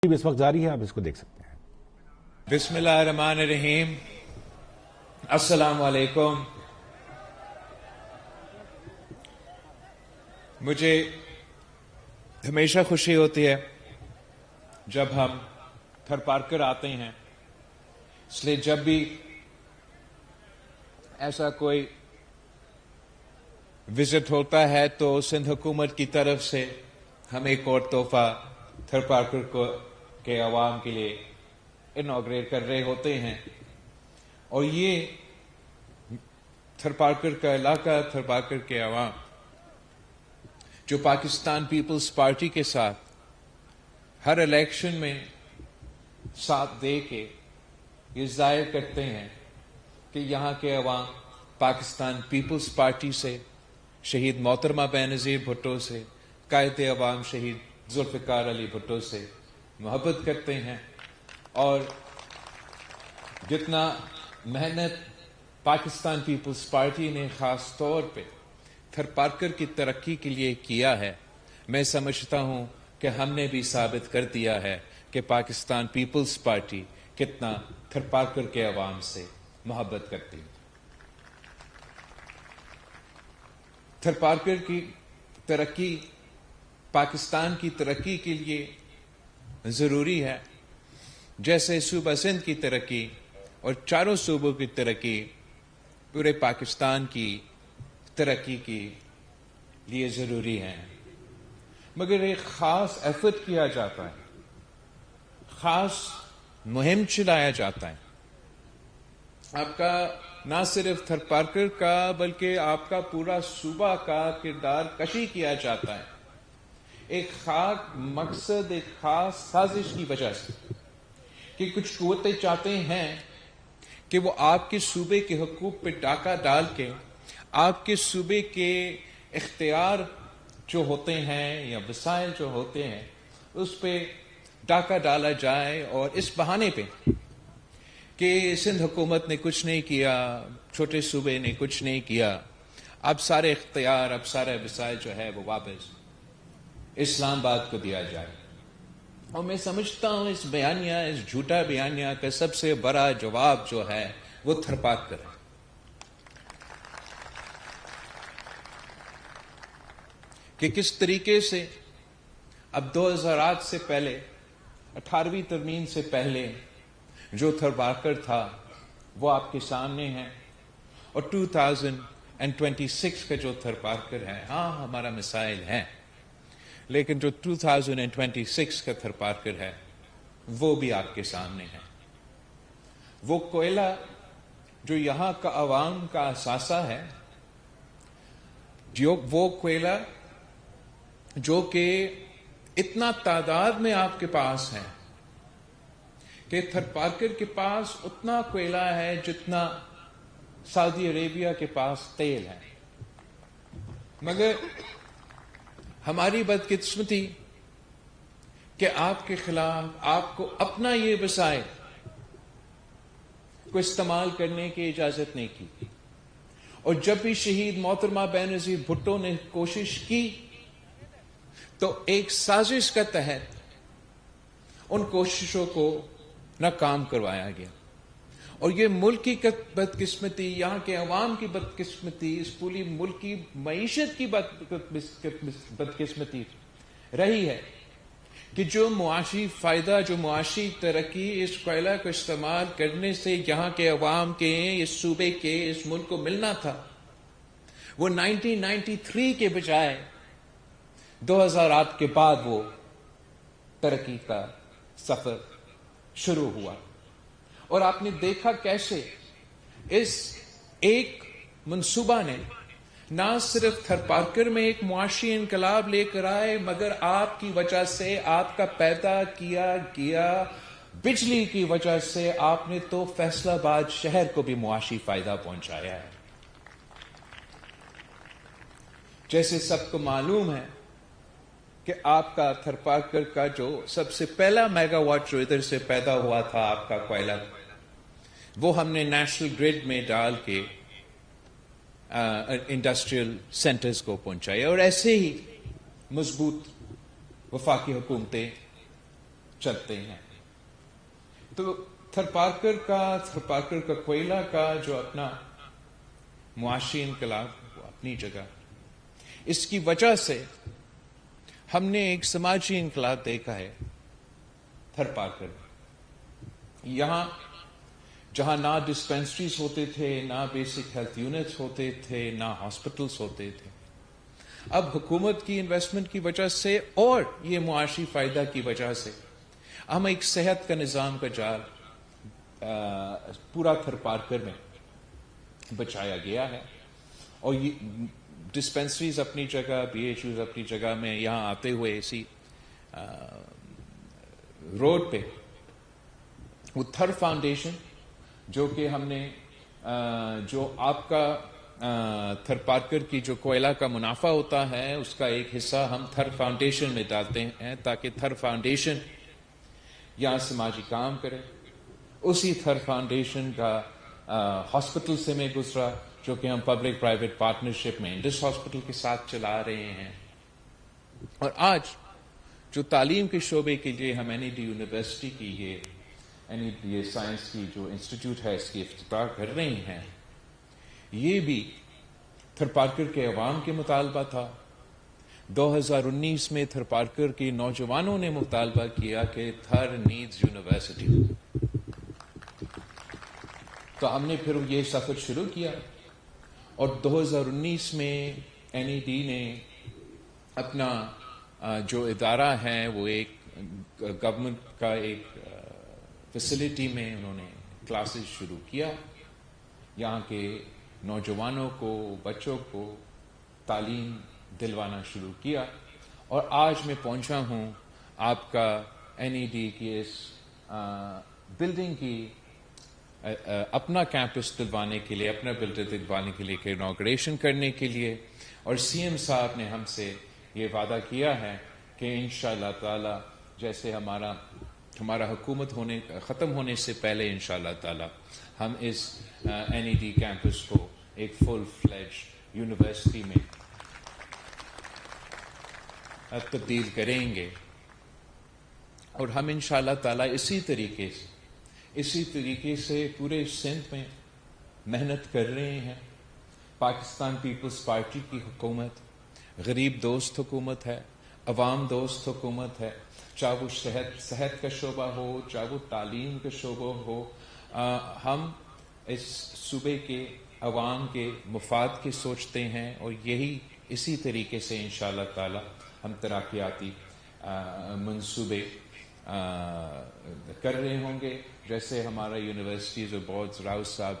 اس وقت جاری ہے، آپ اس کو دیکھ سکتے ہیں۔ بسم اللہ الرحمن الرحیم۔ السلام علیکم۔ مجھے ہمیشہ خوشی ہوتی ہے جب ہم تھر پارکر آتے ہیں، اس لیے جب بھی ایسا کوئی وزٹ ہوتا ہے تو سندھ حکومت کی طرف سے ہم ایک اور تحفہ تھر پارکر کے عوام کے لیے انوگریٹ کر رہے ہوتے ہیں، اور یہ تھر پارکر کا علاقہ، تھر پارکر کے عوام جو پاکستان پیپلز پارٹی کے ساتھ ہر الیکشن میں ساتھ دے کے یہ ظاہر کرتے ہیں کہ یہاں کے عوام پاکستان پیپلز پارٹی سے، شہید محترمہ بینظیر بھٹو سے، قائد عوام شہید ذوالفقار علی بھٹو سے محبت کرتے ہیں، اور جتنا محنت پاکستان پیپلز پارٹی نے خاص طور پہ تھر پارکر کی ترقی کے لیے کیا ہے، میں سمجھتا ہوں کہ ہم نے بھی ثابت کر دیا ہے کہ پاکستان پیپلز پارٹی کتنا تھر پارکر کے عوام سے محبت کرتی ہے۔ تھر پارکر کی ترقی پاکستان کی ترقی کے لیے ضروری ہے، جیسے صوبہ سندھ کی ترقی اور چاروں صوبوں کی ترقی پورے پاکستان کی ترقی کے لیے ضروری ہے۔ مگر ایک خاص ایفرٹ کیا جاتا ہے، خاص مہم چلایا جاتا ہے، آپ کا نہ صرف تھر پارکر کا بلکہ آپ کا پورا صوبہ کا کردار کشی کیا جاتا ہے، ایک خاص مقصد، ایک خاص سازش کی وجہ سے، کہ کچھ قوتیں چاہتے ہیں کہ وہ آپ کے صوبے کے حقوق پہ ڈاکہ ڈال کے آپ کے صوبے کے اختیار جو ہوتے ہیں یا وسائل جو ہوتے ہیں اس پہ ڈاکہ ڈالا جائے، اور اس بہانے پہ کہ سندھ حکومت نے کچھ نہیں کیا، چھوٹے صوبے نے کچھ نہیں کیا، اب سارے اختیار، اب سارے وسائل جو ہے وہ واپس اسلام آباد کو دیا جائے۔ اور میں سمجھتا ہوں اس بیانیہ، اس جھوٹا بیانیہ کا سب سے بڑا جواب جو ہے وہ تھر پارکر ہے۔ کہ کس طریقے سے اب 2008 سے پہلے، 18ویں ترمیم سے پہلے جو تھر پارکر تھا وہ آپ کے سامنے ہے، اور 2026 کا جو تھر پارکر ہے، ہاں ہمارا مسائل ہے، لیکن جو 2026 کا تھر پارکر ہے وہ بھی آپ کے سامنے ہے۔ وہ کوئلہ جو یہاں کا عوام کا اثاثہ ہے، وہ کوئلہ جو کہ اتنا تعداد میں آپ کے پاس ہے کہ تھر پارکر کے پاس اتنا کوئلہ ہے جتنا سعودی عربیہ کے پاس تیل ہے، مگر ہماری بدقسمتی کہ آپ کے خلاف آپ کو اپنا یہ وسائل کو استعمال کرنے کی اجازت نہیں کی، اور جب بھی شہید محترمہ بینظیر بھٹو نے کوشش کی تو ایک سازش کے تحت ان کوششوں کو ناکام کروایا گیا، اور یہ ملک کی بدقسمتی، یہاں کے عوام کی بدقسمتی، اس پوری ملک کی معیشت کی بدقسمتی رہی ہے کہ جو معاشی فائدہ، جو معاشی ترقی اس کوئلہ کو استعمال کرنے سے یہاں کے عوام کے، اس صوبے کے، اس ملک کو ملنا تھا، وہ 1993 کے بجائے 2008 کے بعد وہ ترقی کا سفر شروع ہوا۔ اور آپ نے دیکھا کیسے اس ایک منصوبہ نے نہ صرف تھر پارکر میں ایک معاشی انقلاب لے کر آئے، مگر آپ کی وجہ سے، آپ کا پیدا کیا گیا بجلی کی وجہ سے آپ نے تو فیصل آباد شہر کو بھی معاشی فائدہ پہنچایا ہے۔ جیسے سب کو معلوم ہے کہ آپ کا تھر پارکر کا جو سب سے پہلا میگا واٹ جو ادھر سے پیدا ہوا تھا، آپ کا کوئلہ، وہ ہم نے نیشنل گریڈ میں ڈال کے انڈسٹریل سینٹرز کو پہنچایا، اور ایسے ہی مضبوط وفاقی حکومتیں چلتے ہیں. تو تھر پارکر کا کوئلہ کا جو اپنا معاشی انقلاب وہ اپنی جگہ، اس کی وجہ سے ہم نے ایک سماجی انقلاب دیکھا ہے تھر پارکر میں. یہاں جہاں نہ ڈسپینسریز ہوتے تھے، نہ بیسک ہیلتھ یونٹس ہوتے تھے، نہ ہاسپٹلس ہوتے تھے، اب حکومت کی انویسٹمنٹ کی وجہ سے اور یہ معاشی فائدہ کی وجہ سے ہم ایک صحت کا نظام کا جال پورا تھر پارکر میں بچایا گیا ہے. اور یہ ڈسپینسریز اپنی جگہ، بی ایچ یوز اپنی جگہ میں، یہاں آتے ہوئے اسی روڈ پہ وہ تھر فاؤنڈیشن جو کہ ہم نے جو آپ کا تھر پارکر کی جو کوئلہ کا منافع ہوتا ہے اس کا ایک حصہ ہم تھر فاؤنڈیشن میں ڈالتے ہیں تاکہ تھر فاؤنڈیشن یہاں سماجی کام کرے. اسی تھر فاؤنڈیشن کا ہاسپٹل سے میں گزرا جو کہ ہم پبلک پرائیویٹ پارٹنرشپ میں انڈس ہاسپٹل کے ساتھ چلا رہے ہیں. اور آج جو تعلیم کے شعبے کے لیے ہم این ای ڈی یونیورسٹی کی یہ سائنس کی جو انسٹیٹیوٹ ہے اس کی افتتاح کر رہے ہیں، یہ بھی تھر پارکر کے عوام کے مطالبہ تھا. 2019 میں تھر پارکر کے نوجوانوں نے مطالبہ کیا کہ تھر نیڈز یونیورسٹی، تو ہم نے پھر یہ سفر شروع کیا. اور 2019 میں این ای ڈی نے اپنا جو ادارہ ہے وہ ایک گورنمنٹ کا ایک فیسلٹی میں انہوں نے کلاسز شروع کیا. یہاں کے نوجوانوں کو، بچوں کو تعلیم دلوانا شروع کیا. اور آج میں پہنچا ہوں آپ کا این ای ڈی کی اس بلڈنگ کی اپنا کیمپس دلوانے کے لیے، اپنا بلڈر دلوانے کے لیے، انوگریشن کرنے کے لیے. اور سی ایم صاحب نے ہم سے یہ وعدہ کیا ہے کہ انشاءاللہ تعالی جیسے ہمارا حکومت ختم ہونے سے پہلے انشاءاللہ تعالی ہم اس این ای ڈی کیمپس کو ایک فل فلیج یونیورسٹی میں تبدیل کریں گے. اور ہم انشاءاللہ تعالی اسی طریقے سے پورے سندھ میں محنت کر رہے ہیں. پاکستان پیپلز پارٹی کی حکومت غریب دوست حکومت ہے، عوام دوست حکومت ہے. چاہے وہ صحت کا شعبہ ہو، چاہے وہ تعلیم کا شعبہ ہو، ہم اس صوبے کے عوام کے مفاد کے سوچتے ہیں. اور اسی طریقے سے انشاءاللہ تعالی ہم ترقیاتی منصوبے کر رہے ہوں گے. جیسے ہمارا یونیورسٹیز اور بورڈ راؤ صاحب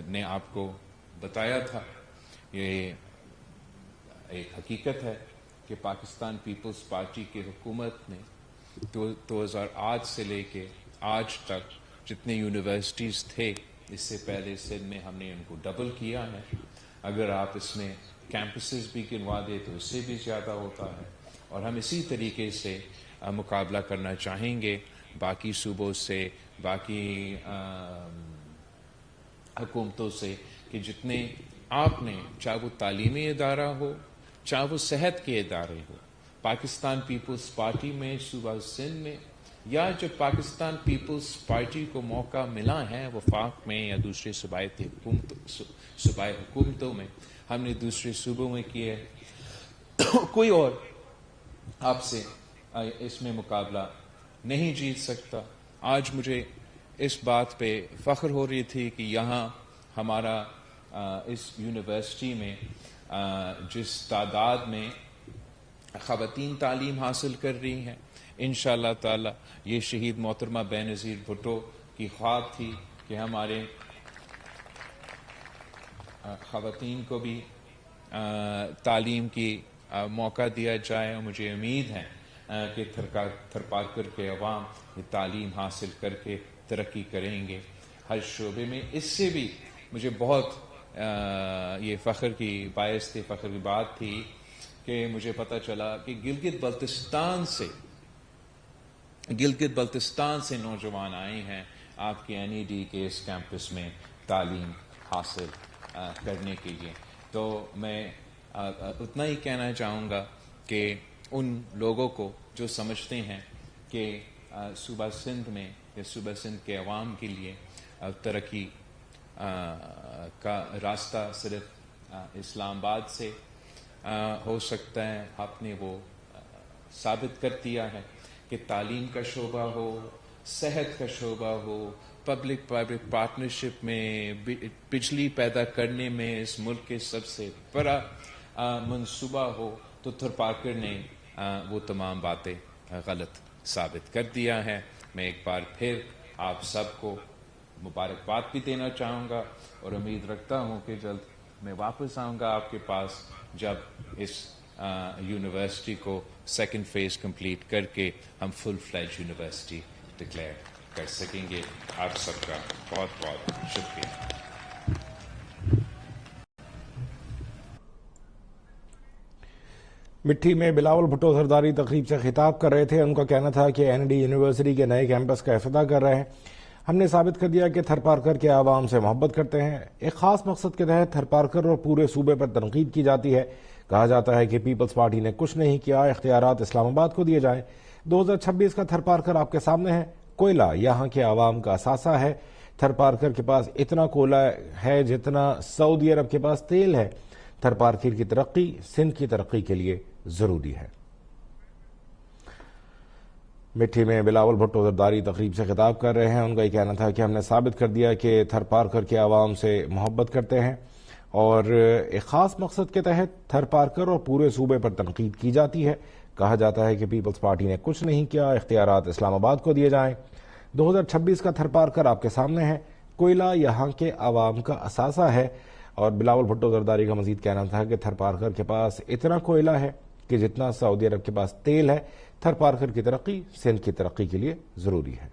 نے آپ کو بتایا تھا، یہ ایک حقیقت ہے کہ پاکستان پیپلز پارٹی کی حکومت نے 2008 سے لے کے آج تک جتنے یونیورسٹیز تھے اس سے پہلے سندھ میں ہم نے ان کو ڈبل کیا ہے. اگر آپ اس میں کیمپسز بھی گنوا دیں تو اس سے بھی زیادہ ہوتا ہے. اور ہم اسی طریقے سے مقابلہ کرنا چاہیں گے باقی صوبوں سے، باقی حکومتوں سے، کہ جتنے آپ نے، چاہے وہ تعلیمی ادارہ ہو، چاہے وہ صحت کے ادارے ہو، پاکستان پیپلز پارٹی میں صوبہ سندھ میں، یا جب پاکستان پیپلز پارٹی کو موقع ملا ہے وفاق میں یا دوسرے صوبائی حکومتوں میں، ہم نے دوسرے صوبوں میں کیے، کوئی اور آپ سے اس میں مقابلہ نہیں جیت سکتا. آج مجھے اس بات پہ فخر ہو رہی تھی کہ یہاں ہمارا اس یونیورسٹی میں جس تعداد میں خواتین تعلیم حاصل کر رہی ہیں، انشاءاللہ تعالی یہ شہید محترمہ بے نظیر بھٹو کی خواب تھی کہ ہمارے خواتین کو بھی تعلیم کی موقع دیا جائے. اور مجھے امید ہے کہ تھر پارکر کے عوام یہ تعلیم حاصل کر کے ترقی کریں گے ہر شعبے میں. اس سے بھی مجھے بہت یہ فخر کی بات تھی کہ مجھے پتہ چلا کہ گلگت بلتستان سے نوجوان آئے ہیں آپ کے این ای ڈی کے اس کیمپس میں تعلیم حاصل کرنے کے لیے. تو میں اتنا ہی کہنا چاہوں گا کہ ان لوگوں کو جو سمجھتے ہیں کہ صوبہ سندھ میں یا صوبہ سندھ کے عوام کے لیے ترقی کا راستہ صرف اسلام آباد سے ہو سکتا ہے. آپ نے وہ ثابت کر دیا ہے کہ تعلیم کا شعبہ ہو، صحت کا شعبہ ہو، پبلک پرائیویٹ پارٹنرشپ میں، بجلی پیدا کرنے میں اس ملک کے سب سے بڑا منصوبہ ہو، تو تھرپارکر نے وہ تمام باتیں غلط ثابت کر دیا ہے. میں ایک بار پھر آپ سب کو مبارکباد بھی دینا چاہوں گا اور امید رکھتا ہوں کہ جلد میں واپس آؤں گا آپ کے پاس، جب اس یونیورسٹی کو سیکنڈ فیز کمپلیٹ کر کے ہم فل فلیج یونیورسٹی ڈکلیئر کر سکیں گے. آپ سب کا بہت بہت شکریہ. مٹھی میں بلاول بھٹو زرداری تقریب سے خطاب کر رہے تھے. ان کا کہنا تھا کہ این ڈی یونیورسٹی کے نئے کیمپس کا افتتاح کر رہے ہیں. ہم نے ثابت کر دیا کہ تھرپارکر کے عوام سے محبت کرتے ہیں. ایک خاص مقصد کے تحت تھرپارکر اور پورے صوبے پر تنقید کی جاتی ہے. کہا جاتا ہے کہ پیپلز پارٹی نے کچھ نہیں کیا، اختیارات اسلام آباد کو دیے جائیں. 2026 کا تھرپارکر آپ کے سامنے ہے. کوئلہ یہاں کے عوام کا اثاثہ ہے. تھرپارکر کے پاس اتنا کوئلہ ہے جتنا سعودی عرب کے پاس تیل ہے. تھرپارکر کی ترقی سندھ کی ترقی کے لیے ضروری ہے. مٹھی میں بلاول بھٹو زرداری تقریب سے خطاب کر رہے ہیں. ان کا یہ کہنا تھا کہ ہم نے ثابت کر دیا کہ تھرپارکر کے عوام سے محبت کرتے ہیں اور ایک خاص مقصد کے تحت تھرپارکر اور پورے صوبے پر تنقید کی جاتی ہے. کہا جاتا ہے کہ پیپلز پارٹی نے کچھ نہیں کیا، اختیارات اسلام آباد کو دیے جائیں. 2026 کا تھرپارکر آپ کے سامنے ہے. کوئلہ یہاں کے عوام کا اثاثہ ہے. اور بلاول بھٹو زرداری کا مزید کہنا تھا کہ تھرپارکر کے پاس اتنا کوئلہ ہے کہ جتنا سعودی عرب کے پاس تیل ہے. تھرپارکر کی ترقی سندھ کی ترقی کے لیے ضروری ہے.